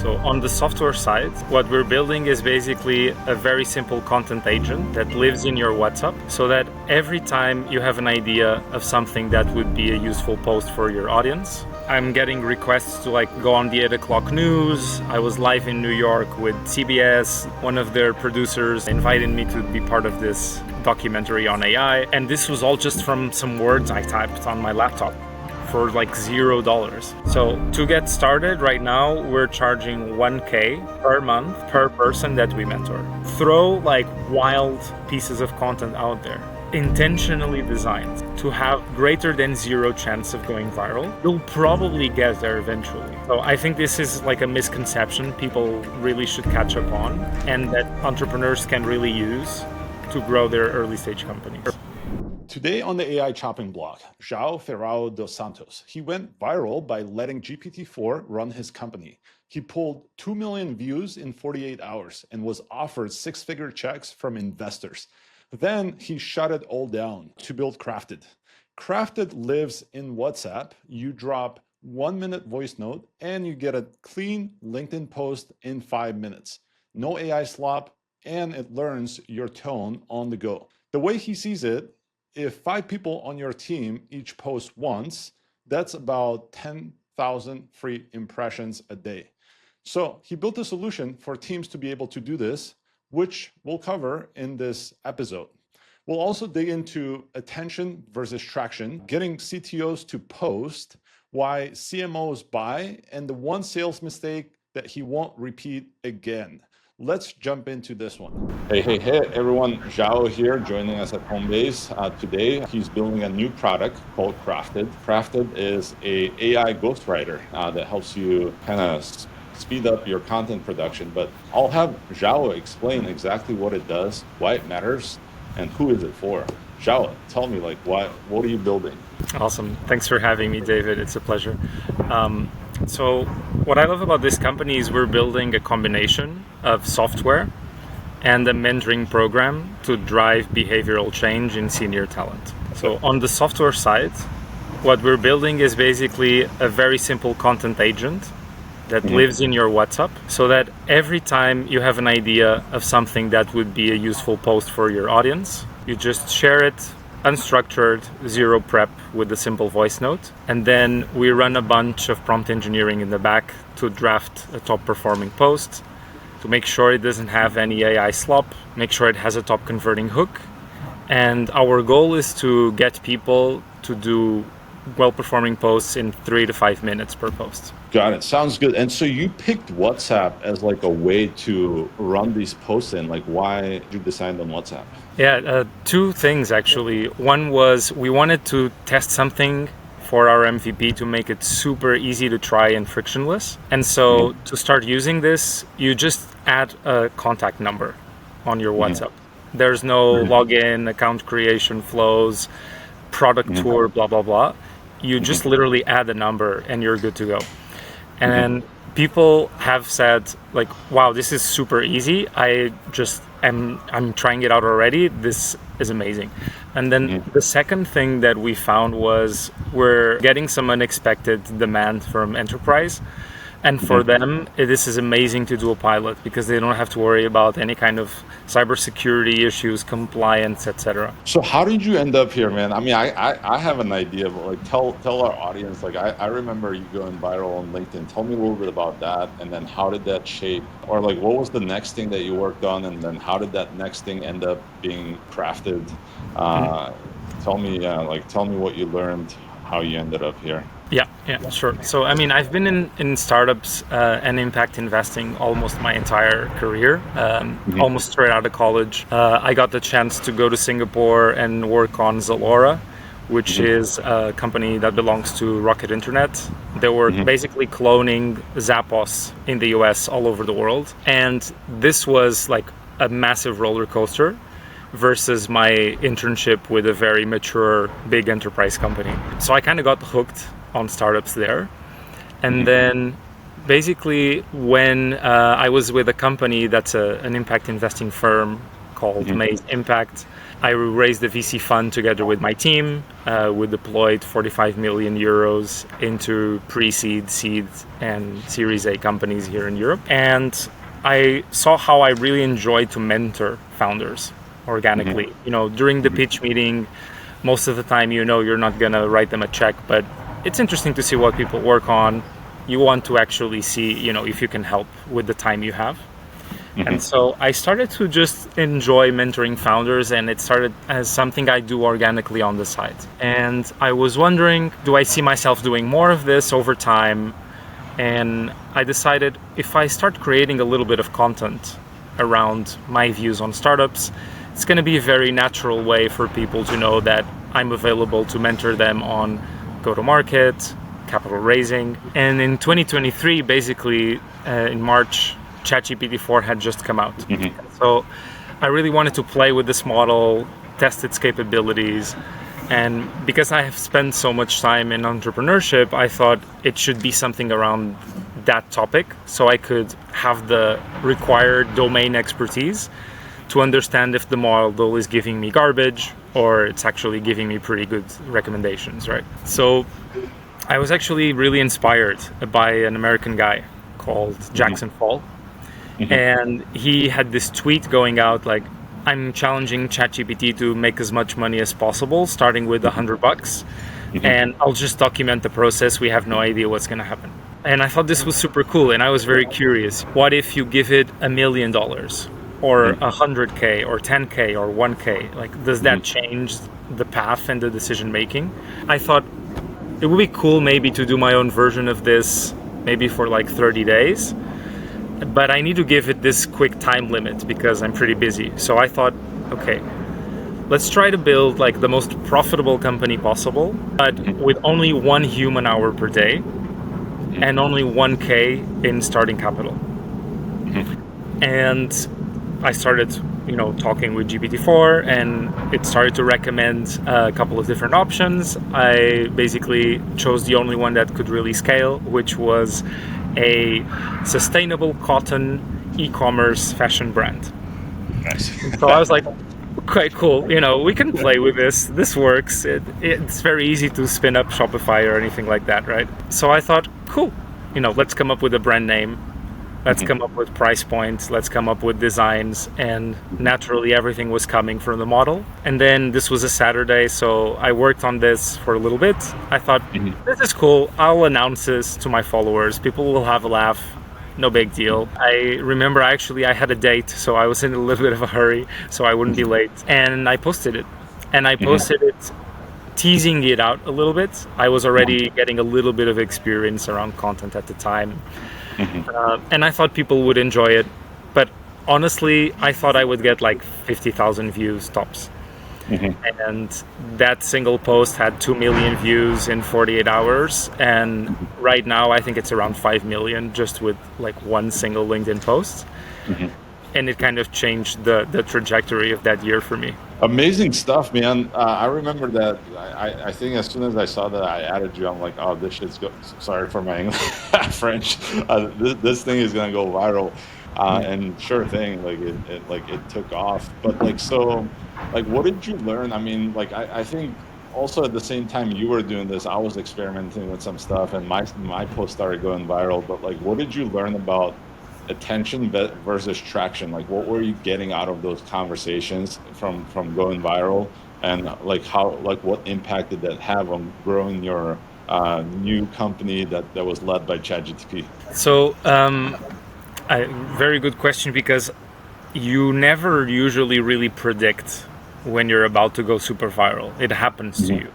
So on the software side, what we're building is basically a very simple content agent that lives in your WhatsApp, so that every time you have an idea of something that would be a useful post for your audience, I'm getting requests to go on the 8 o'clock news. I was live in New York with CBS. One of their producers invited me to be part of this documentary on AI. And this was all just from some words I typed on my laptop for $0. So to get started right now, we're charging $1,000 per month per person that we mentor. Throw wild pieces of content out there, intentionally designed to have greater than 0 chance of going viral. You'll probably get there eventually. So I think this is a misconception people really should catch up on, and that entrepreneurs can really use to grow their early stage companies. Today on the AI chopping block, João Ferreira dos Santos. He went viral by letting GPT-4 run his company. He pulled 2 million views in 48 hours and was offered 6-figure checks from investors. Then he shut it all down to build Crafted. Crafted lives in WhatsApp. You drop 1-minute voice note and you get a clean LinkedIn post in 5 minutes. No AI slop, and it learns your tone on the go. The way he sees it, if 5 people on your team each post once, that's about 10,000 free impressions a day. So he built a solution for teams to be able to do this, which we'll cover in this episode. We'll also dig into attention versus traction, getting CTOs to post, why CMOs buy, and the one sales mistake that he won't repeat again. Let's jump into this one. Hey everyone, João here joining us at Homebase. Today, he's building a new product called Crafted. Crafted is a AI ghostwriter that helps you kind of speed up your content production, but I'll have João explain exactly what it does, why it matters, and who is it for. João, tell me what are you building? Awesome. Thanks for having me, David. It's a pleasure. So what I love about this company is we're building a combination of software and a mentoring program to drive behavioral change in senior talent. So on the software side, what we're building is basically a very simple content agent that lives in your WhatsApp, so that every time you have an idea of something that would be a useful post for your audience, you just share it unstructured, 0 prep with a simple voice note. And then we run a bunch of prompt engineering in the back to draft a top performing post, to make sure it doesn't have any AI slop, make sure it has a top converting hook. And our goal is to get people to do well-performing posts in 3 to 5 minutes per post. Got it. Sounds good. And so you picked WhatsApp as a way to run these posts in. Why did you decide on WhatsApp? Yeah, 2 things actually. One was we wanted to test something for our MVP to make it super easy to try and frictionless. And so to start using this, you just add a contact number on your WhatsApp. There's no login, account creation flows, product tour, blah, blah, blah. You just literally add a number and you're good to go. And people have said wow, this is super easy. I'm trying it out already. This is amazing. And then the second thing that we found was we're getting some unexpected demand from enterprise. And for them, this is amazing to do a pilot because they don't have to worry about any kind of cybersecurity issues, compliance, etc. So how did you end up here, man? I mean, I have an idea, but tell our audience. I remember you going viral on LinkedIn. Tell me a little bit about that, and then how did that shape, or what was the next thing that you worked on, and then how did that next thing end up being crafted? Tell me what you learned, how you ended up here. Yeah, sure. So, I mean, I've been in startups and impact investing almost my entire career, almost straight out of college. I got the chance to go to Singapore and work on Zalora, which is a company that belongs to Rocket Internet. They were basically cloning Zappos in the US all over the world. And this was a massive roller coaster versus my internship with a very mature, big enterprise company. So I kind of got hooked on startups there. And then basically when I was with a company that's an impact investing firm called Maze Impact. I raised the VC fund together with my team. We deployed 45 million euros into pre-seed, seed, and Series A companies here in Europe. And I saw how I really enjoy to mentor founders organically. During the pitch meeting, most of the time, you're not going to write them a check, but it's interesting to see what people work on. You want to actually see, if you can help with the time you have. And so I started to just enjoy mentoring founders, and it started as something I do organically on the side. And I was wondering, do I see myself doing more of this over time? And I decided if I start creating a little bit of content around my views on startups, it's going to be a very natural way for people to know that I'm available to mentor them on go-to-market, capital raising. And in 2023, basically in March, ChatGPT-4 had just come out. So I really wanted to play with this model, test its capabilities. And because I have spent so much time in entrepreneurship, I thought it should be something around that topic so I could have the required domain expertise to understand if the model is giving me garbage or it's actually giving me pretty good recommendations, right? So I was actually really inspired by an American guy called Jackson Fall. And he had this tweet going out like, I'm challenging ChatGPT to make as much money as possible, starting with $100, and I'll just document the process. We have no idea what's going to happen. And I thought this was super cool, and I was very curious. What if you give it $1 million, or 100K, or 10K, or 1K? Like, does that change the path and the decision making? I thought it would be cool maybe to do my own version of this, maybe for like 30 days. But I need to give it this quick time limit because I'm pretty busy. So I thought, okay, let's try to build like the most profitable company possible, but with only 1 human hour per day and only 1K in starting capital. And I started, talking with GPT-4, and it started to recommend a couple of different options. I basically chose the only one that could really scale, which was a sustainable cotton e-commerce fashion brand. Nice. So I was like, quite cool. We can play with this. This works. It's very easy to spin up Shopify or anything like that, right? So I thought, cool. Let's come up with a brand name. Let's come up with price points. Let's come up with designs. And naturally, everything was coming from the model. And then this was a Saturday, so I worked on this for a little bit. I thought, this is cool. I'll announce this to my followers. People will have a laugh. No big deal. I remember I had a date, so I was in a little bit of a hurry, so I wouldn't be late. And I posted it. And I posted it teasing it out a little bit. I was already getting a little bit of experience around content at the time. And I thought people would enjoy it. But honestly, I thought I would get like 50,000 views tops. And that single post had 2 million views in 48 hours. And right now, I think it's around 5 million just with like one single LinkedIn post. And it kind of changed the trajectory of that year for me. Amazing stuff, man. I remember that. I think as soon as I saw that, I added you. I'm like, oh, this shit's sorry for my English, French. This thing is gonna go viral, and sure thing, like it took off. But what did you learn? I mean, I think also at the same time you were doing this, I was experimenting with some stuff, and my post started going viral. But what did you learn about attention versus traction? What were you getting out of those conversations from going viral, and what impact did that have on growing your new company that was led by ChatGPT? So very good question, because you never usually really predict when you're about to go super viral. It happens to you.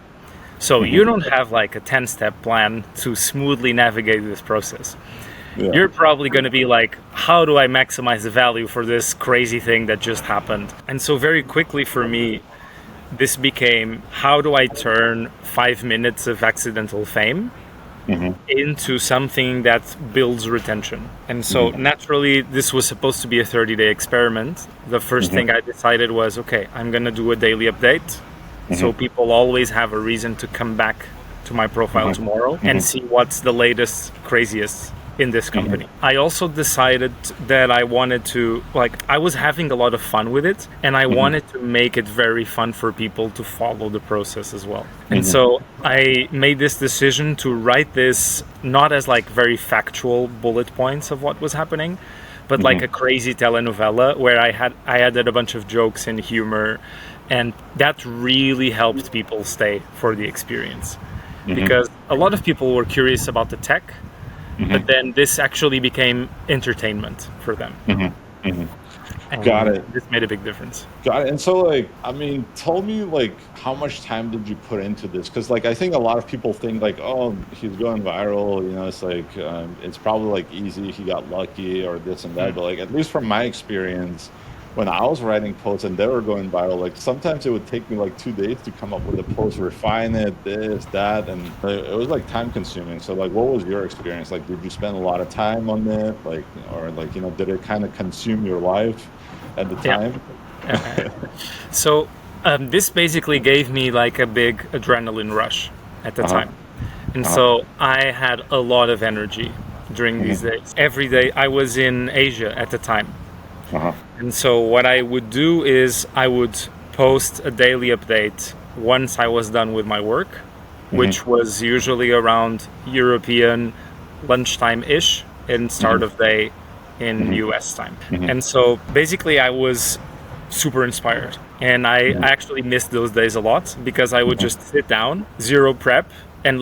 So you don't have like a 10-step plan to smoothly navigate this process. You're probably going to be like, how do I maximize the value for this crazy thing that just happened? And so very quickly for me, this became, how do I turn 5 minutes of accidental fame into something that builds retention? And so naturally, this was supposed to be a 30-day experiment. The first thing I decided was, okay, I'm going to do a daily update. So people always have a reason to come back to my profile tomorrow and see what's the latest, craziest in this company. I also decided that I wanted to, I was having a lot of fun with it, and I wanted to make it very fun for people to follow the process as well. And so I made this decision to write this not as very factual bullet points of what was happening, but like a crazy telenovela where I added a bunch of jokes and humor, and that really helped people stay for the experience. Because a lot of people were curious about the tech, but then this actually became entertainment for them. And Got it. This made a big difference. Got it. And so, tell me, how much time did you put into this? Because, I think a lot of people think, oh, he's going viral, it's it's probably, easy, he got lucky or this and that. But, at least from my experience, when I was writing posts and they were going viral, sometimes it would take me 2 days to come up with a post, refine it, this, that, and it was time consuming. So what was your experience? Did you spend a lot of time on it? Did it kind of consume your life at the time? So this basically gave me a big adrenaline rush at the time. And so I had a lot of energy during these days. Every day I was in Asia at the time. And so what I would do is I would post a daily update once I was done with my work, which was usually around European lunchtime-ish and start of day in US time. And so basically I was super inspired. And I actually missed those days a lot because I would just sit down, zero prep, and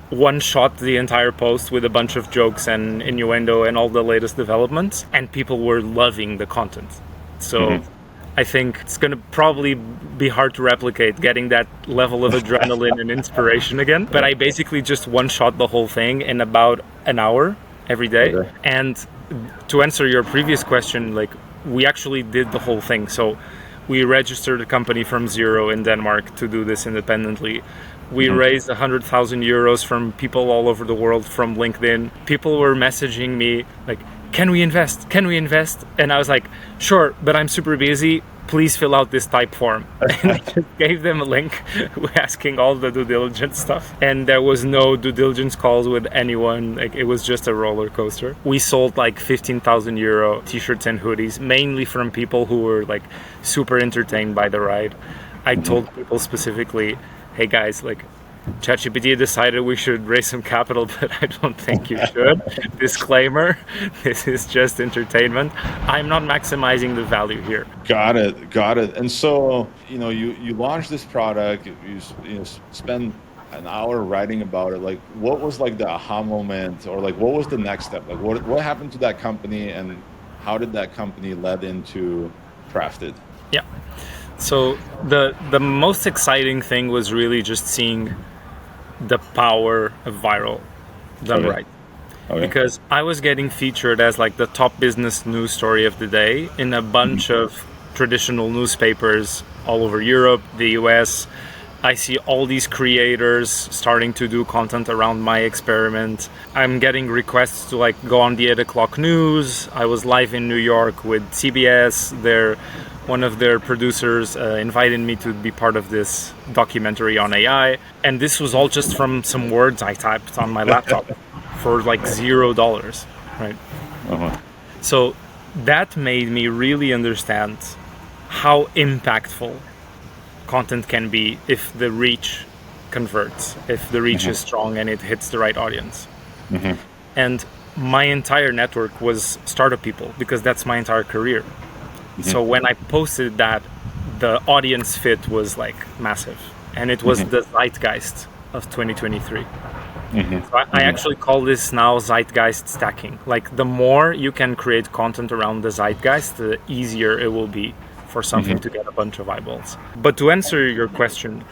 one shot the entire post with a bunch of jokes and innuendo and all the latest developments, and people were loving the content. So I think it's going to probably be hard to replicate getting that level of adrenaline and inspiration again. But I basically just one shot the whole thing in about an hour every day. And to answer your previous question, we actually did the whole thing. So we registered a company from zero in Denmark to do this independently. We raised 100,000 euros from people all over the world from LinkedIn. People were messaging me can we invest? Can we invest? And I was like, sure, but I'm super busy. Please fill out this type form. And I just gave them a link asking all the due diligence stuff. And there was no due diligence calls with anyone. It was just a roller coaster. We sold 15,000 euro t-shirts and hoodies, mainly from people who were super entertained by the ride. I told people specifically, hey guys, ChatGPT decided we should raise some capital, but I don't think you should. Disclaimer, this is just entertainment. I'm not maximizing the value here. Got it. And so, you launched this product, you spend an hour writing about it. What was the aha moment, or what was the next step? What happened to that company, and how did that company lead into Crafted? Yeah. So the most exciting thing was really just seeing the power of viral done right. Because I was getting featured as the top business news story of the day in a bunch of traditional newspapers all over Europe, the US. I see all these creators starting to do content around my experiment. I'm getting requests to go on the 8 o'clock news. I was live in New York with CBS. One of their producers invited me to be part of this documentary on AI. And this was all just from some words I typed on my laptop for $0, right? So that made me really understand how impactful content can be if the reach converts, if the reach is strong and it hits the right audience. And my entire network was startup people, because that's my entire career. So when I posted that, the audience fit was massive, and it was the zeitgeist of 2023. So I actually call this now zeitgeist stacking. The more you can create content around the zeitgeist, the easier it will be for something to get a bunch of eyeballs. But to answer your question,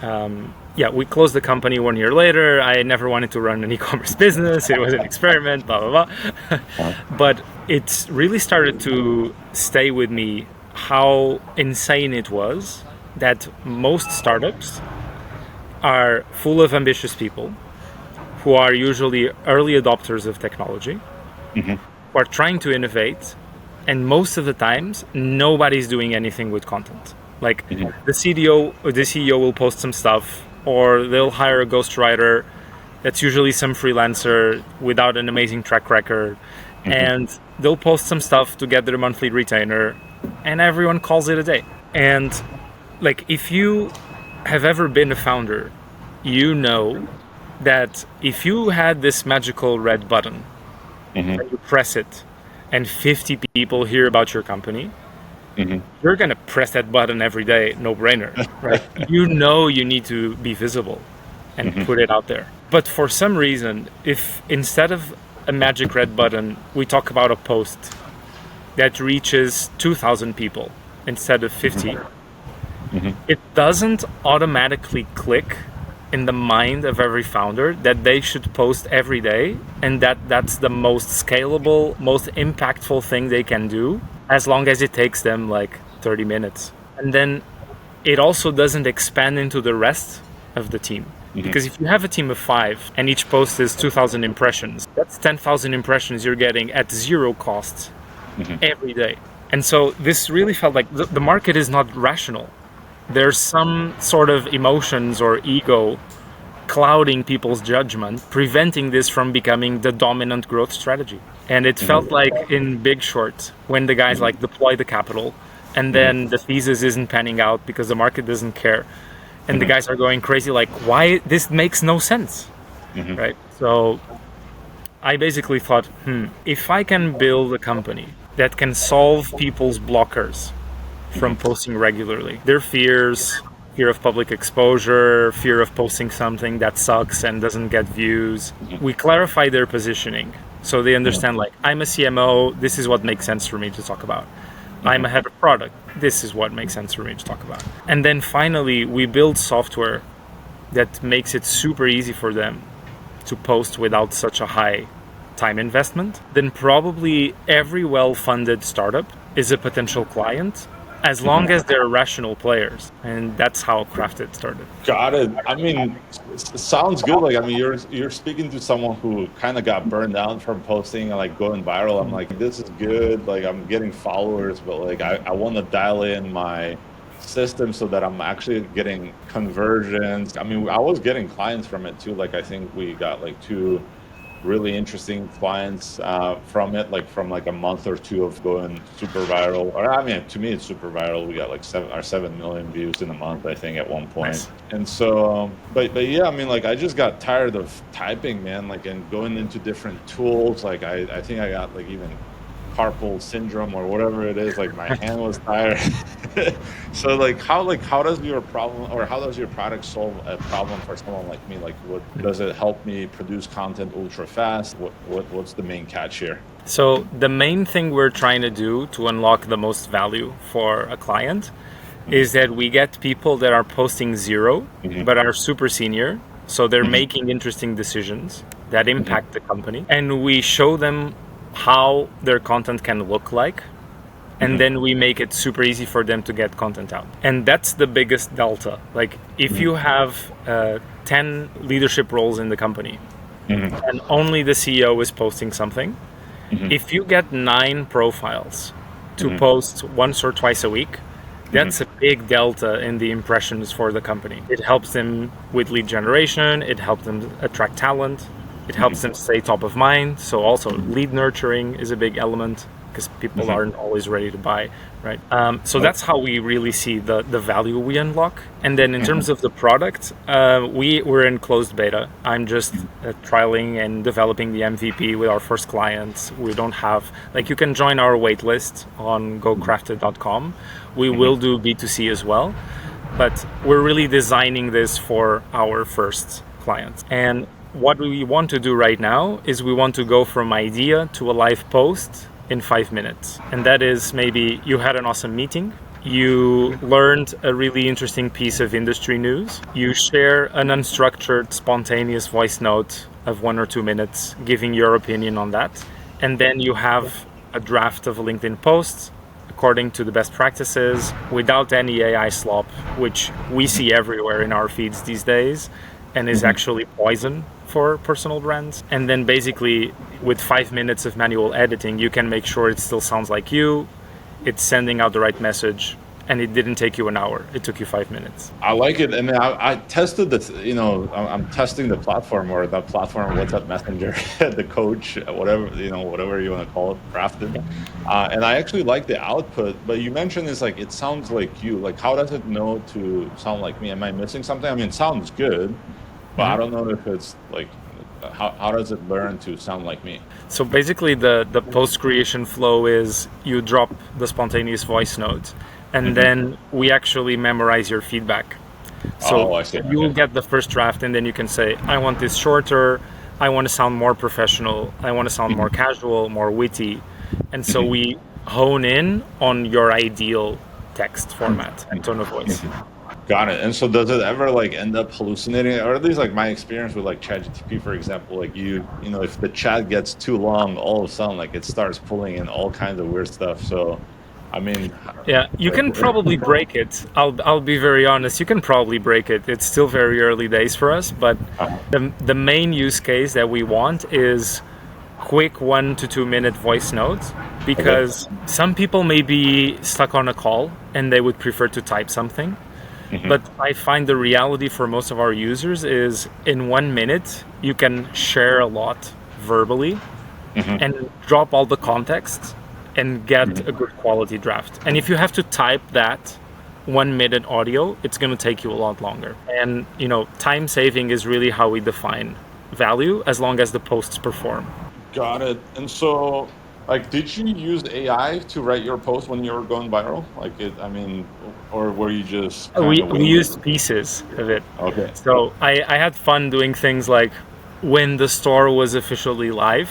we closed the company 1 year later. I never wanted to run an e-commerce business. It was an experiment, blah, blah, blah. But it really started to stay with me how insane it was that most startups are full of ambitious people who are usually early adopters of technology, who are trying to innovate, and most of the times nobody's doing anything with content. The CDO or the CEO will post some stuff, or they'll hire a ghostwriter, That's usually some freelancer without an amazing track record. And they'll post some stuff to get their monthly retainer, and everyone calls it a day. And like, if you have ever been a founder, you know that if you had this magical red button and you press it and 50 people hear about your company, you're going to press that button every day, no brainer, right? You know you need to be visible and put it out there. But for some reason, if instead of a magic red button, we talk about a post that reaches 2,000 people instead of 50, it doesn't automatically click in the mind of every founder that they should post every day, and that's the most scalable, most impactful thing they can do, as long as it takes them like 30 minutes. And then it also doesn't expand into the rest of the team. Because if you have a team of 5 and each post is 2,000 impressions, that's 10,000 impressions you're getting at zero cost every day. And so this really felt like the market is not rational. There's some sort of emotions or ego clouding people's judgment, preventing this from becoming the dominant growth strategy. And it felt like in Big Short, when the guys like deploy the capital and then the thesis isn't panning out because the market doesn't care. And the guys are going crazy, like, why? This makes no sense, right? So I basically thought, if I can build a company that can solve people's blockers from posting regularly, their fears, fear of public exposure, fear of posting something that sucks and doesn't get views, we clarify their positioning so they understand, like, I'm a CMO, this is what makes sense for me to talk about. I'm a head of product. This is what makes sense for me to talk about. And then finally, we build software that makes it super easy for them to post without such a high time investment. Then probably every well-funded startup is a potential client, as long as they're rational players. And that's how Crafted started. Got it. I mean, sounds good. Like, I mean, you're speaking to someone who kind of got burned out from posting and like going viral. I'm like, this is good. Like, I'm getting followers, but like, I want to dial in my system so that I'm actually getting conversions. I mean, I was getting clients from it too. Like, I think we got like 2 really interesting clients from it, like from like a month or 2 of going super viral. Or I mean, to me, it's super viral. We got like 7 million views in a month, I think, at one point. Nice. And so, but yeah, I mean, like, I just got tired of typing, man, like, and going into different tools. Like, I think I got like even carpal syndrome or whatever it is. Like, my hand was tired. So how does your problem, or how does your product solve a problem for someone like me? Like, what does it help me produce content ultra fast? What's the main catch here? So the main thing we're trying to do to unlock the most value for a client is that we get people that are posting 0 but are super senior, so they're making interesting decisions that impact the company, and we show them how their content can look like, and then we make it super easy for them to get content out. And that's the biggest delta. Like, if you have 10 leadership roles in the company and only the CEO is posting something, if you get 9 profiles to post once or twice a week, that's a big delta in the impressions for the company. It helps them with lead generation, it helps them attract talent, it helps them stay top of mind. So also lead nurturing is a big element, because people aren't always ready to buy, right? So that's how we really see the value we unlock. And then in terms of the product, we're in closed beta. I'm just trialing and developing the MVP with our first clients. We don't have, like, you can join our waitlist on gocrafted.com. We will do B2C as well, but we're really designing this for our first clients. And what we want to do right now is we want to go from idea to a live post in 5 minutes. And that is, maybe you had an awesome meeting, you learned a really interesting piece of industry news, you share an unstructured, spontaneous voice note of 1 or 2 minutes giving your opinion on that, and then you have a draft of a LinkedIn post according to the best practices, without any AI slop, which we see everywhere in our feeds these days and is actually poison for personal brands. And then basically with 5 minutes of manual editing, you can make sure it still sounds like you, it's sending out the right message, and it didn't take you an hour. It took you 5 minutes. I like it. And I tested the, I'm testing the platform or the platform WhatsApp Messenger, the coach, whatever, whatever you want to call it, crafted. And I actually like the output, but you mentioned it's like, it sounds like you. Like, how does it know to sound like me? Am I missing something? I mean, it sounds good, but I don't know if it's like, how does it learn to sound like me? So basically the post-creation flow is you drop the spontaneous voice note, and then we actually memorize your feedback. So I see. you'll get the first draft, and then you can say, I want this shorter, I want to sound more professional, I want to sound more casual, more witty. And so we hone in on your ideal text format and tone of voice. Got it. And so does it ever like end up hallucinating, or at least like my experience with like ChatGPT, for example, like if the chat gets too long, all of a sudden like it starts pulling in all kinds of weird stuff. So I mean, yeah, you can probably break it. I'll be very honest. You can probably break it. It's still very early days for us, but the main use case that we want is quick 1 to 2 minute voice notes, because some people may be stuck on a call and they would prefer to type something. But I find the reality for most of our users is in 1 minute, you can share a lot verbally and drop all the context and get a good quality draft. And if you have to type that 1 minute audio, it's going to take you a lot longer. And, time saving is really how we define value, as long as the posts perform. Got it. And so, like, did you use AI to write your post when you were going viral? Or were you just... We used pieces of it. Okay. So I had fun doing things like when the store was officially live,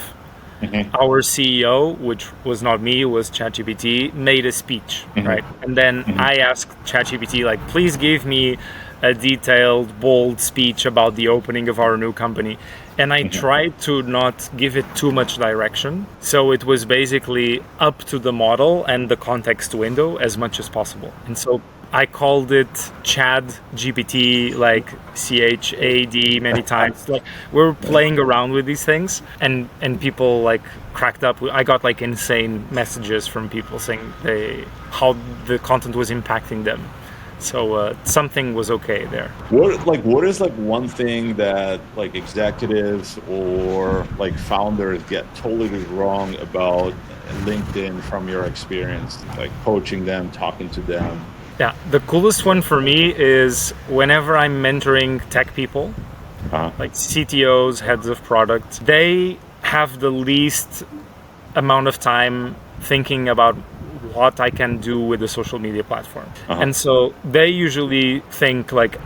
our CEO, which was not me, was ChatGPT, made a speech, right? And then I asked ChatGPT, like, please give me a detailed, bold speech about the opening of our new company. And I tried to not give it too much direction. So it was basically up to the model and the context window as much as possible. And so I called it Chad GPT, like CHAD many times. Like, we're playing around with these things, and people like cracked up. I got like insane messages from people saying how the content was impacting them. So something was okay there. What is like one thing that like executives or like founders get totally wrong about LinkedIn from your experience, like coaching them, talking to them? Yeah, the coolest one for me is whenever I'm mentoring tech people, like CTOs, heads of product, they have the least amount of time thinking about what I can do with a social media platform. And so they usually think like,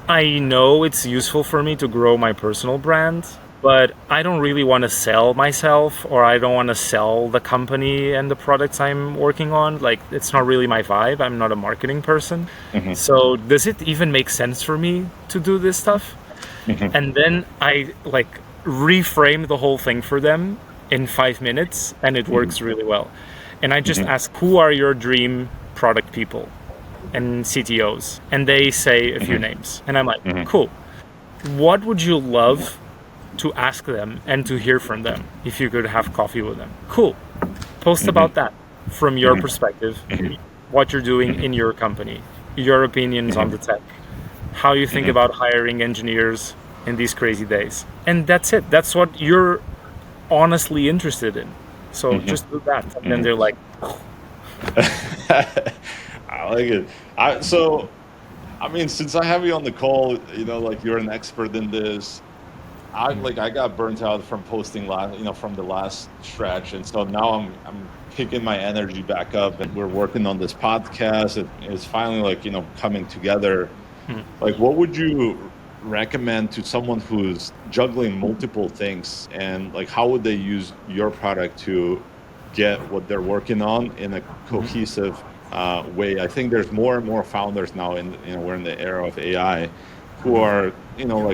I know it's useful for me to grow my personal brand, but I don't really want to sell myself, or I don't want to sell the company and the products I'm working on. Like, it's not really my vibe. I'm not a marketing person. So does it even make sense for me to do this stuff? And then I like reframe the whole thing for them in 5 minutes, and it works really well. And I just ask, who are your dream product people and CTOs? And they say a few names. And I'm like, cool. What would you love to ask them and to hear from them if you could have coffee with them? Cool. Post about that from your perspective, what you're doing in your company, your opinions on the tech, how you think about hiring engineers in these crazy days. And that's it. That's what you're honestly interested in. So just do that. And then they're like, I like it. Since I have you on the call, like you're an expert in this. I got burnt out from posting from the last stretch, and so now I'm picking my energy back up, and we're working on this podcast. It's finally coming together. Like, what would you recommend to someone who's juggling multiple things, and like how would they use your product to get what they're working on in a cohesive way? I think there's more and more founders now we're in the era of AI who are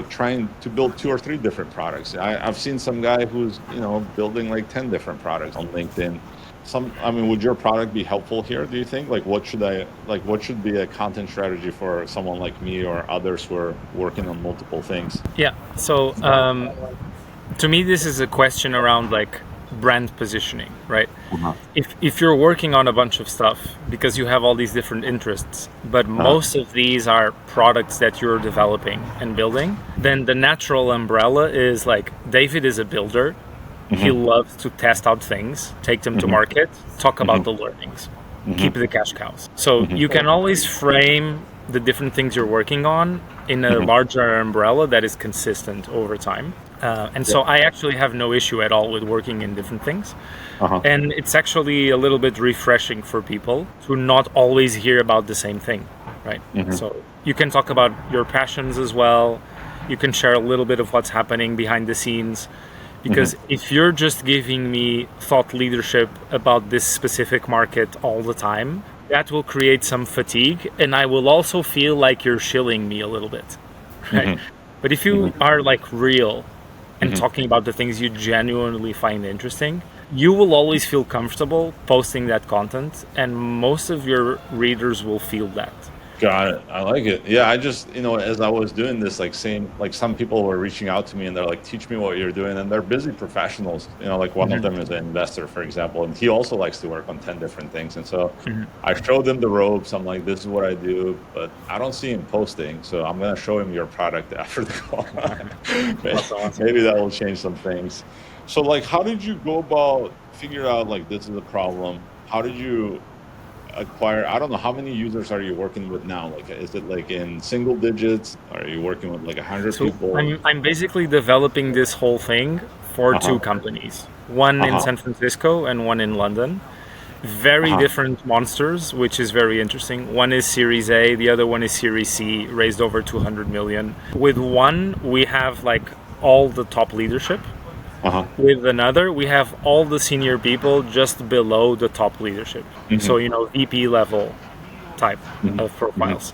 trying to build 2 or 3 different products. I've seen some guy who's building like 10 different products on LinkedIn. Would your product be helpful here, do you think? What should be a content strategy for someone like me or others who are working on multiple things? Yeah. So to me, this is a question around like brand positioning, right? Uh-huh. If you're working on a bunch of stuff because you have all these different interests, but most of these are products that you're developing and building, then the natural umbrella is like, David is a builder. He loves to test out things, take them to market, talk about the learnings, keep the cash cows. So you can always frame the different things you're working on in a larger umbrella that is consistent over time. So I actually have no issue at all with working in different things. And it's actually a little bit refreshing for people to not always hear about the same thing, right? So you can talk about your passions as well. You can share a little bit of what's happening behind the scenes. Because if you're just giving me thought leadership about this specific market all the time, that will create some fatigue, and I will also feel like you're shilling me a little bit, right? But if you are like real and talking about the things you genuinely find interesting, you will always feel comfortable posting that content, and most of your readers will feel that. Got it. I like it. Yeah, I just, as I was doing this, like some people were reaching out to me and they're like, teach me what you're doing. And they're busy professionals, like one of them is an investor, for example, and he also likes to work on 10 different things. And so I showed him the ropes. I'm like, this is what I do, but I don't see him posting. So I'm going to show him your product after the call. Maybe that will change some things. So like, how did you go about figure out like, this is a problem? How did you acquire, I don't know, how many users are you working with now? Like, is it like in single digits? Are you working with like 100 people? I'm basically developing this whole thing for two companies, one in San Francisco and one in London. Very different monsters, which is very interesting. One is Series A, the other one is Series C, raised over 200 million. With one, we have like all the top leadership. With another, we have all the senior people just below the top leadership. So, VP level type of profiles.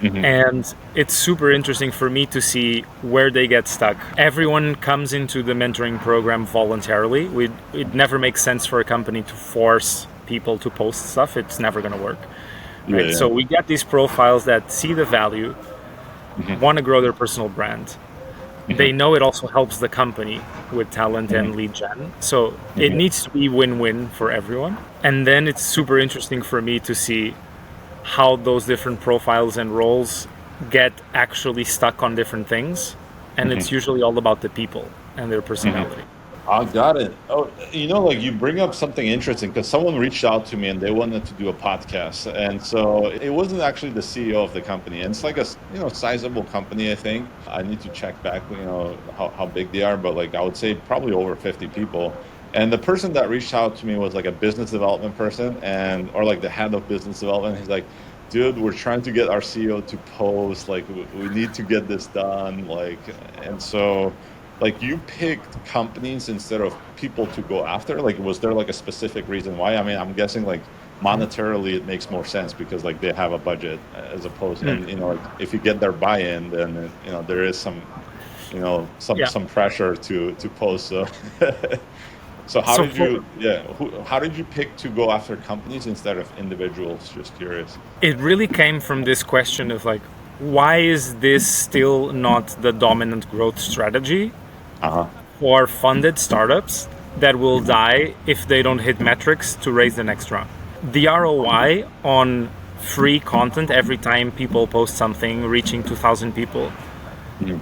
And it's super interesting for me to see where they get stuck. Everyone comes into the mentoring program voluntarily. It never makes sense for a company to force people to post stuff. It's never going to work. Right? So we get these profiles that see the value, want to grow their personal brand. They know it also helps the company with talent and lead gen. So it needs to be win-win for everyone. And then it's super interesting for me to see how those different profiles and roles get actually stuck on different things. And it's usually all about the people and their personality. I got it. Oh, like you bring up something interesting because someone reached out to me and they wanted to do a podcast. And so it wasn't actually the CEO of the company. And it's like a, sizable company, I think. I need to check back, how big they are. But like, I would say probably over 50 people. And the person that reached out to me was like a business development person or like the head of business development. He's like, dude, we're trying to get our CEO to post. Like, we need to get this done. And so... Like you picked companies instead of people to go after? Like, was there like a specific reason why? I mean, I'm guessing like monetarily it makes more sense because like they have a budget as opposed and like if you get their buy-in, then there is some some pressure to post. So how did you pick to go after companies instead of individuals? Just curious. It really came from this question of like, why is this still not the dominant growth strategy for funded startups that will die if they don't hit metrics to raise the next round? The ROI on free content every time people post something reaching 2,000 people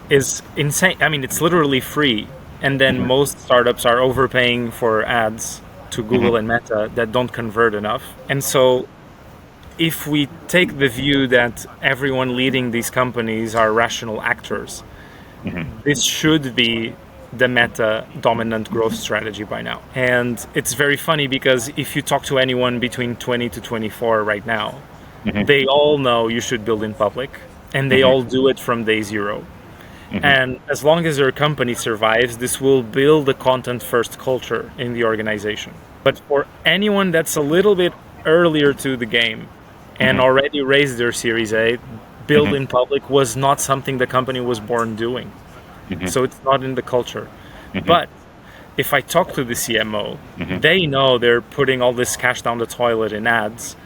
is insane. I mean, it's literally free. And then most startups are overpaying for ads to Google and Meta that don't convert enough. And so if we take the view that everyone leading these companies are rational actors, this should be the Meta dominant growth strategy by now. And it's very funny because if you talk to anyone between 20 to 24 right now, they all know you should build in public and they all do it from day zero. And as long as their company survives, this will build a content first culture in the organization. But for anyone that's a little bit earlier to the game and already raised their Series A, build in public was not something the company was born doing. So it's not in the culture. But if I talk to the CMO, they know they're putting all this cash down the toilet in ads.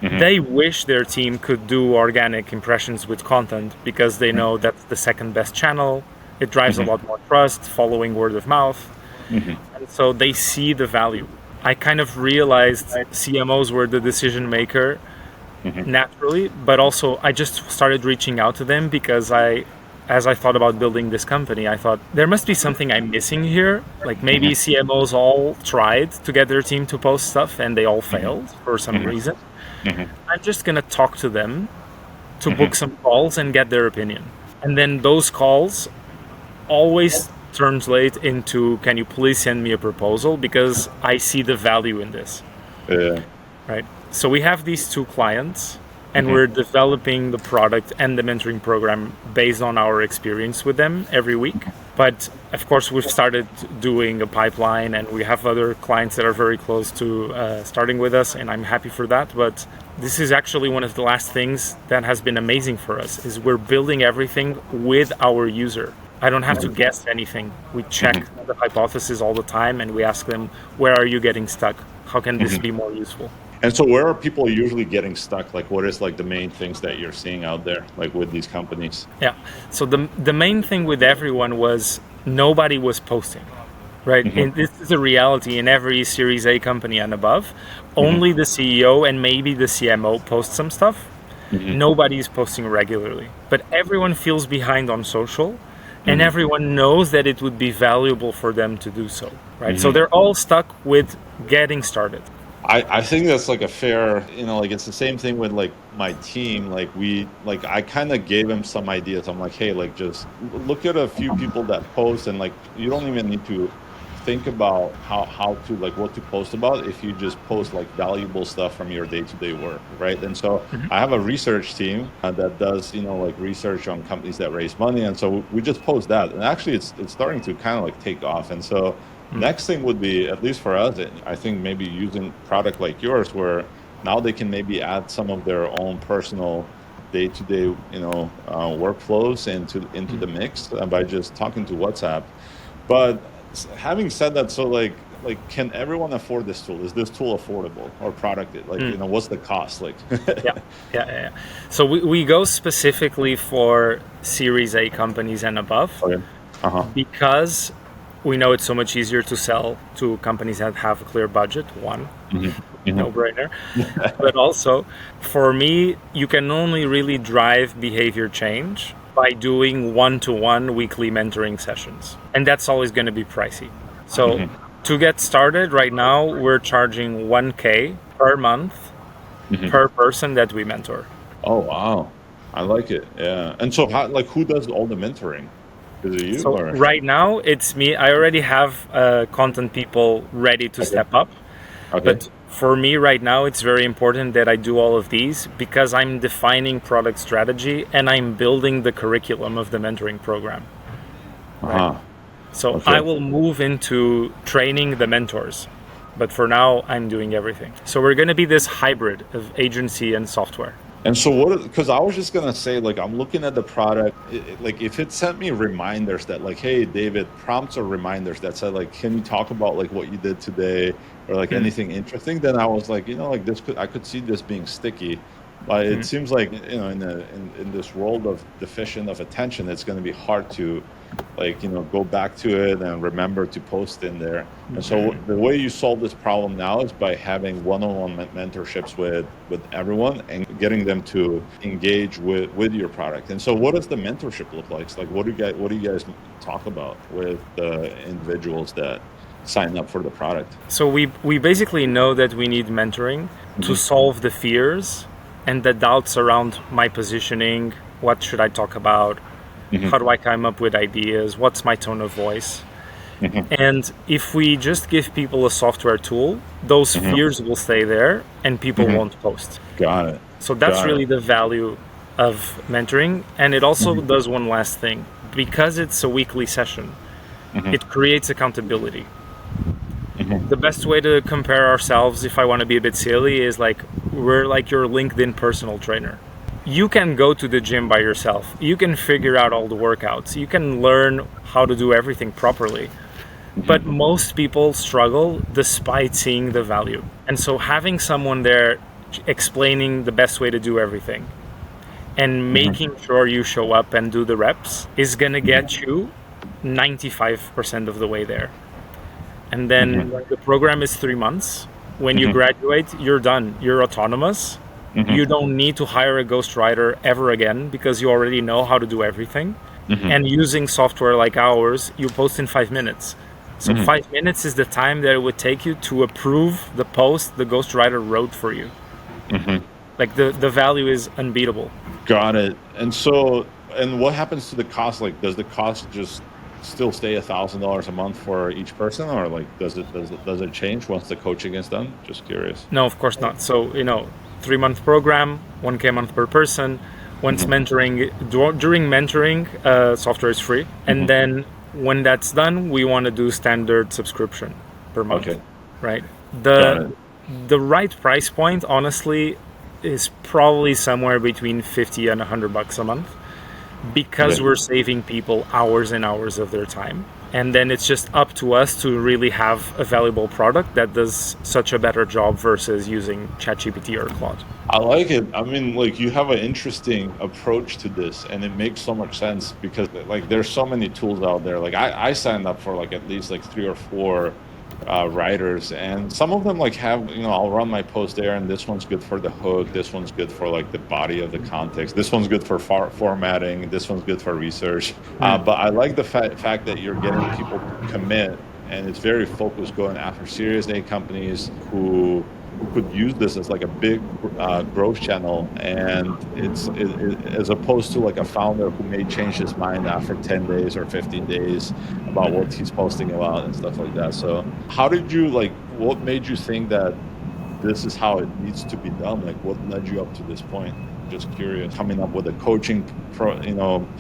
They wish their team could do organic impressions with content because they know that's the second best channel. It drives a lot more trust, following word of mouth. And so they see the value. I kind of realized CMOs were the decision maker naturally, but also I just started reaching out to them because as I thought about building this company, I thought there must be something I'm missing here. Like maybe CMOs all tried to get their team to post stuff and they all failed for some reason. I'm just going to talk to them to book some calls and get their opinion. And then those calls always translate into, can you please send me a proposal? Because I see the value in this. Right? So we have these 2 clients and we're developing the product and the mentoring program based on our experience with them every week. But of course, we've started doing a pipeline and we have other clients that are very close to starting with us, and I'm happy for that. But this is actually one of the last things that has been amazing for us, is we're building everything with our user. I don't have to guess anything. We check the hypothesis all the time and we ask them, where are you getting stuck? How can this be more useful? And so where are people usually getting stuck? Like what is like the main things that you're seeing out there, like with these companies? Yeah. So the main thing with everyone was nobody was posting, right? And this is a reality in every Series A company and above. Only the CEO and maybe the CMO post some stuff. Nobody is posting regularly, but everyone feels behind on social and everyone knows that it would be valuable for them to do so, right? So they're all stuck with getting started. I think that's like a fair, like it's the same thing with like my team. Like I kind of gave him some ideas. I'm like, hey, like just look at a few people that post, and like you don't even need to think about how to like what to post about if you just post like valuable stuff from your day-to-day work, right? And so I have a research team that does like research on companies that raise money, and so we just post that, and actually it's starting to kind of like take off. And so next thing would be, at least for us, I think maybe using product like yours, where now they can maybe add some of their own personal day-to-day, workflows into the mix by just talking to WhatsApp. But having said that, so like can everyone afford this tool? Is this tool affordable, or product? Like what's the cost? Like yeah. So we go specifically for Series A companies and above, because we know it's so much easier to sell to companies that have a clear budget, no-brainer. But also, for me, you can only really drive behavior change by doing one-to-one weekly mentoring sessions. And that's always going to be pricey. So to get started right now, we're charging $1,000 per month per person that we mentor. Oh, wow. I like it. Yeah. And so who does all the mentoring? Is it you? So right now, it's me. I already have content people ready to step up. But for me right now, it's very important that I do all of these because I'm defining product strategy and I'm building the curriculum of the mentoring program. Right? So I will move into training the mentors. But for now, I'm doing everything. So we're going to be this hybrid of agency and software. And so because I was just going to say, like, I'm looking at the product, like if it sent me reminders that like, hey, David, prompts or reminders that said like, can you talk about like what you did today or like anything interesting? Then I was like, like I could see this being sticky. But it seems like, in this world of deficient of attention, it's going to be hard to like, go back to it and remember to post in there. And so the way you solve this problem now is by having one-on-one mentorships with everyone and getting them to engage with your product. And so what does the mentorship look like? Like, what do you guys talk about with the individuals that sign up for the product? So we basically know that we need mentoring to solve the fears and the doubts around my positioning. What should I talk about? How do I come up with ideas? What's my tone of voice? And if we just give people a software tool, those fears will stay there and people won't post. Got it. So that's really the value of mentoring. And it also does one last thing. Because it's a weekly session, it creates accountability. The best way to compare ourselves, if I want to be a bit silly, is like we're like your LinkedIn personal trainer. You can go to the gym by yourself. You can figure out all the workouts. You can learn how to do everything properly. But most people struggle despite seeing the value. And so having someone there explaining the best way to do everything and making sure you show up and do the reps is going to get you 95% of the way there. And then the program is 3 months. When you graduate, you're done. You're autonomous. You don't need to hire a ghostwriter ever again because you already know how to do everything. And using software like ours, you post in 5 minutes. So 5 minutes is the time that it would take you to approve the post the ghostwriter wrote for you. Like the value is unbeatable. Got it. And what happens to the cost? Like, does the cost just still stay $1,000 a month for each person, or like does it change once the coaching is done? Just curious. No, of course not. So 3-month program, 1K a month per person. Once mentoring, during mentoring, software is free, and then when that's done, we want to do standard subscription per month. Okay. Right. The right price point, honestly, is probably somewhere between $50 and $100 a month, because we're saving people hours and hours of their time. And then it's just up to us to really have a valuable product that does such a better job versus using ChatGPT or Claude. I like it. I mean, like, you have an interesting approach to this, and it makes so much sense because like there's so many tools out there. Like I signed up for like at least like 3 or 4 writers, and some of them like have, I'll run my post there, and this one's good for the hook, this one's good for like the body of the context, this one's good for formatting, this one's good for research. But I like the fact that you're getting people to commit, and it's very focused, going after Series A companies who could use this as like a big growth channel, and it's as opposed to like a founder who may change his mind after 10 days or 15 days about what he's posting about and stuff like that. So how did you, like, what made you think that this is how it needs to be done? Like, what led you up to this point? Just curious, coming up with a coaching program,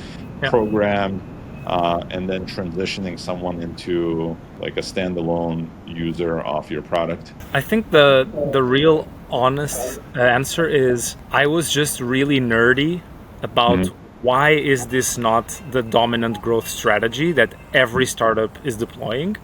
and then transitioning someone into like a standalone user of your product. I think the real honest answer is I was just really nerdy about why is this not the dominant growth strategy that every startup is deploying?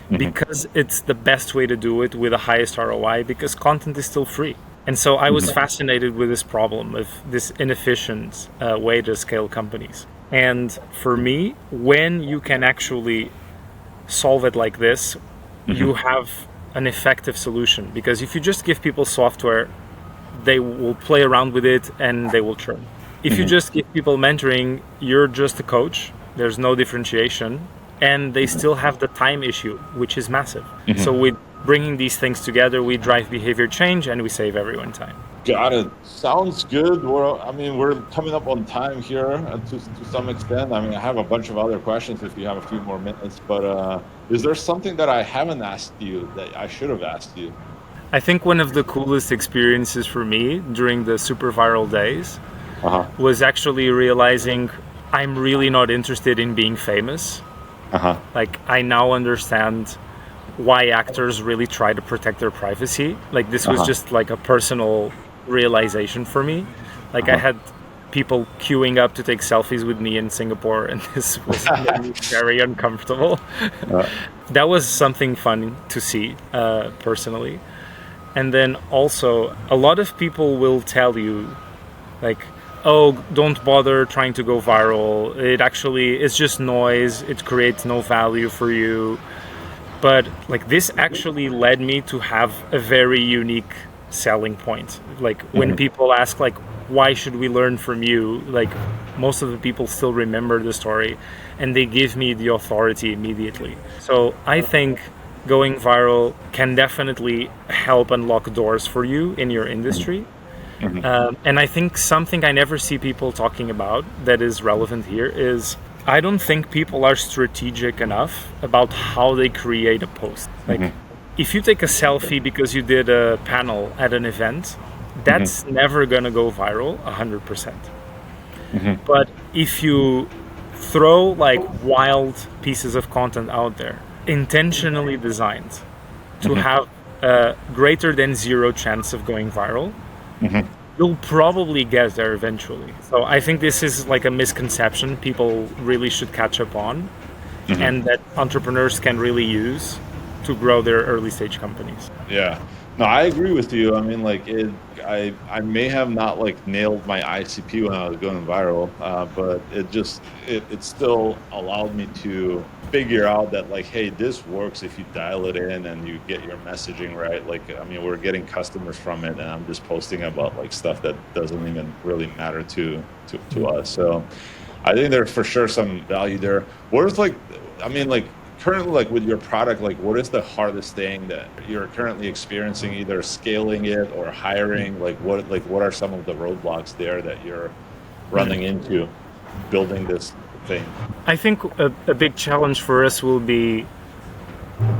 Because it's the best way to do it with the highest ROI, because content is still free. And so I was fascinated with this problem of this inefficient way to scale companies. And for me, when you can actually solve it like this, you have an effective solution. Because if you just give people software, they will play around with it and they will churn. If you just give people mentoring, you're just a coach. There's no differentiation. And they still have the time issue, which is massive. So with bringing these things together, we drive behavior change and we save everyone time. Got it. Sounds good. We're coming up on time here to some extent. I have a bunch of other questions if you have a few more minutes, but is there something that I haven't asked you that I should have asked you? I think one of the coolest experiences for me during the super viral days was actually realizing I'm really not interested in being famous. Like, I now understand why actors really try to protect their privacy. Like, this was just like a personal realization for me. Like, I had people queuing up to take selfies with me in Singapore, and this was made me very uncomfortable. That was something fun to see personally. And then also, a lot of people will tell you, like, oh, don't bother trying to go viral. It's just noise. It creates no value for you. But like, this actually led me to have a very unique selling point. Like, when people ask, like, why should we learn from you? Like, most of the people still remember the story, and they give me the authority immediately. So I think going viral can definitely help unlock doors for you in your industry. And I think something I never see people talking about that is relevant here is, I don't think people are strategic enough about how they create a post. Like, if you take a selfie because you did a panel at an event, that's never gonna go viral 100%. But if you throw like wild pieces of content out there, intentionally designed to have a greater than 0 chance of going viral, you'll probably get there eventually. So I think this is like a misconception people really should catch up on, and that entrepreneurs can really use to grow their early stage companies. Yeah, No, I agree with you. I mean, like I may have not like nailed my ICP when I was going viral, but it still allowed me to figure out that like, hey, this works if you dial it in and you get your messaging right. Like, I mean, we're getting customers from it, and I'm just posting about like stuff that doesn't even really matter to us. So I think there's for sure some value there. What is like, I mean, like currently, like with your product, like what is the hardest thing that you're currently experiencing, either scaling it or hiring? Like what are some of the roadblocks there that you're running into building this thing? I think a big challenge for us will be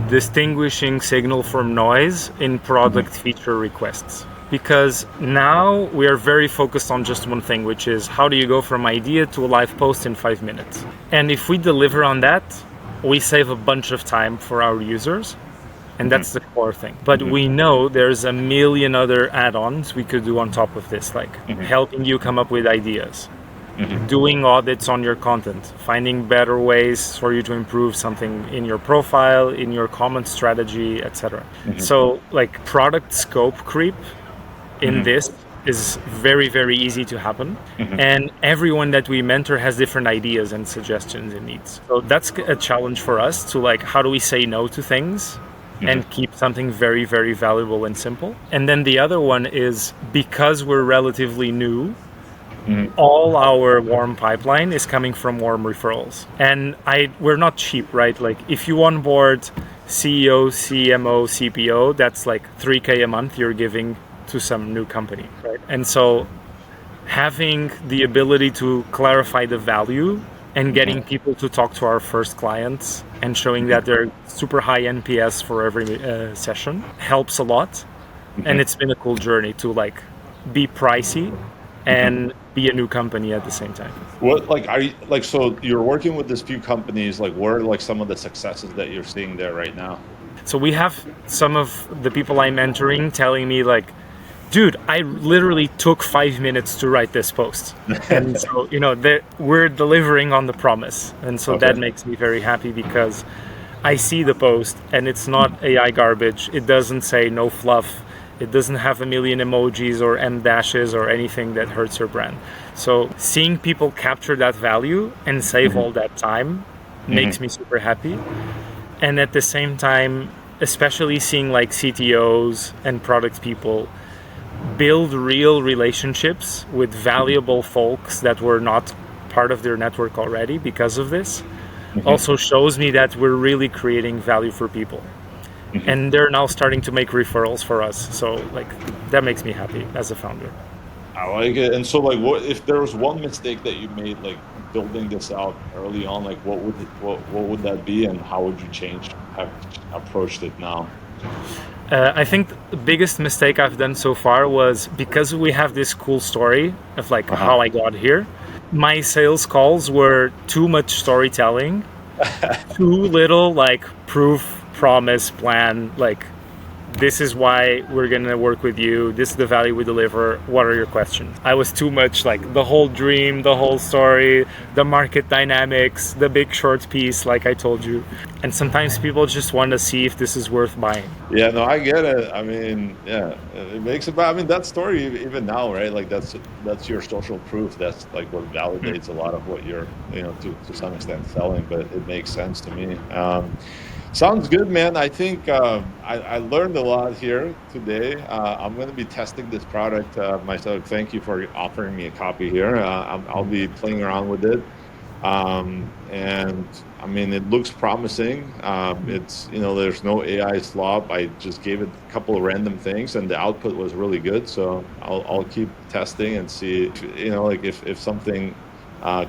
distinguishing signal from noise in product feature requests. Because now we are very focused on just one thing, which is how do you go from idea to a live post in 5 minutes? And if we deliver on that, we save a bunch of time for our users. And that's the core thing. But we know there's a million other add-ons we could do on top of this, like helping you come up with ideas, doing audits on your content, finding better ways for you to improve something in your profile, in your comment strategy, etc. So like product scope creep in this is very, very easy to happen. And everyone that we mentor has different ideas and suggestions and needs. So that's a challenge for us to like, how do we say no to things and keep something very, very valuable and simple? And then the other one is because we're relatively new, all our warm pipeline is coming from warm referrals. And we're not cheap, right? Like if you onboard CEO, CMO, CPO, that's like $3,000 a month you're giving to some new company, right? And so having the ability to clarify the value and getting people to talk to our first clients and showing that they're super high NPS for every session helps a lot. And it's been a cool journey to like be pricey and be a new company at the same time. What like are you like, so you're working with these few companies, like what are like some of the successes that you're seeing there right now? So we have some of the people I'm mentoring telling me like, dude, I literally took 5 minutes to write this post. And so, you know, we're delivering on the promise. And so that makes me very happy because I see the post and it's not AI garbage. It doesn't say no fluff. It doesn't have a million emojis or M dashes or anything that hurts your brand. So seeing people capture that value and save all that time makes me super happy. And at the same time, especially seeing like CTOs and product people build real relationships with valuable folks that were not part of their network already because of this also shows me that we're really creating value for people. And they're now starting to make referrals for us. So like that makes me happy as a founder. I like it. And so like what if there was one mistake that you made like building this out early on, like what would that be, and how would you have approached it now? I think the biggest mistake I've done so far was because we have this cool story of like how I got here. My sales calls were too much storytelling, too little like proof, promise, plan, like this is why we're gonna work with you, this is the value we deliver, what are your questions? I was too much like the whole dream, the whole story, the market dynamics, the big short piece like I told you. And sometimes people just want to see if this is worth buying. Yeah, no, I get it. I mean, yeah, it makes it, I mean, that story even now, right? Like that's your social proof. That's like what validates a lot of what you're, you know, to some extent selling, but it makes sense to me. Sounds good, man. I think I learned a lot here today. I'm going to be testing this product myself. Thank you for offering me a copy here. I'll be playing around with it. And I mean, it looks promising. It's, you know, there's no AI slop. I just gave it a couple of random things and the output was really good. So I'll keep testing and see, you know, like if something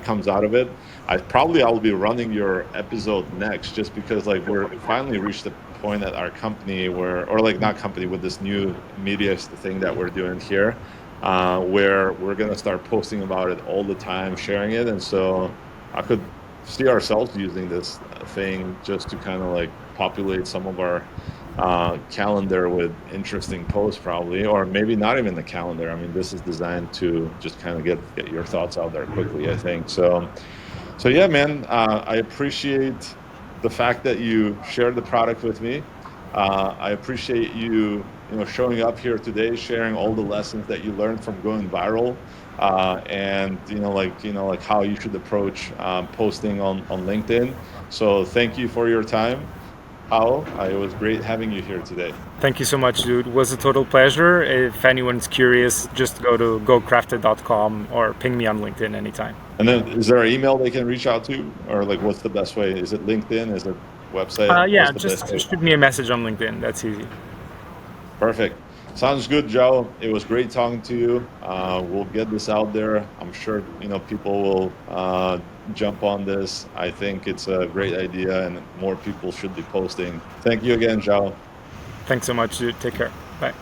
comes out of it. I'll be running your episode next, just because like we're finally reached the point at our company where, or like not company, with this new media thing that we're doing here, where we're gonna start posting about it all the time, sharing it. And so I could see ourselves using this thing just to kind of like populate some of our calendar with interesting posts, probably, or maybe not even the calendar. I mean, this is designed to just kind of get your thoughts out there quickly, I think. So yeah, man, I appreciate the fact that you shared the product with me. I appreciate you showing up here today, sharing all the lessons that you learned from going viral, and like how you should approach posting on LinkedIn. So thank you for your time. It was great having you here today. Thank you so much, dude. It was a total pleasure. If anyone's curious, just go to gocrafted.com or ping me on LinkedIn anytime. And then is there an email they can reach out to, or like what's the best way? Is it LinkedIn? Is it website? Yeah, just shoot me a message on LinkedIn. That's easy. Perfect. Sounds good, João. It was great talking to you. We'll get this out there. I'm sure people will jump on this. I think it's a great idea, and more people should be posting. Thank you again, João. Thanks so much, dude. Take care. Bye.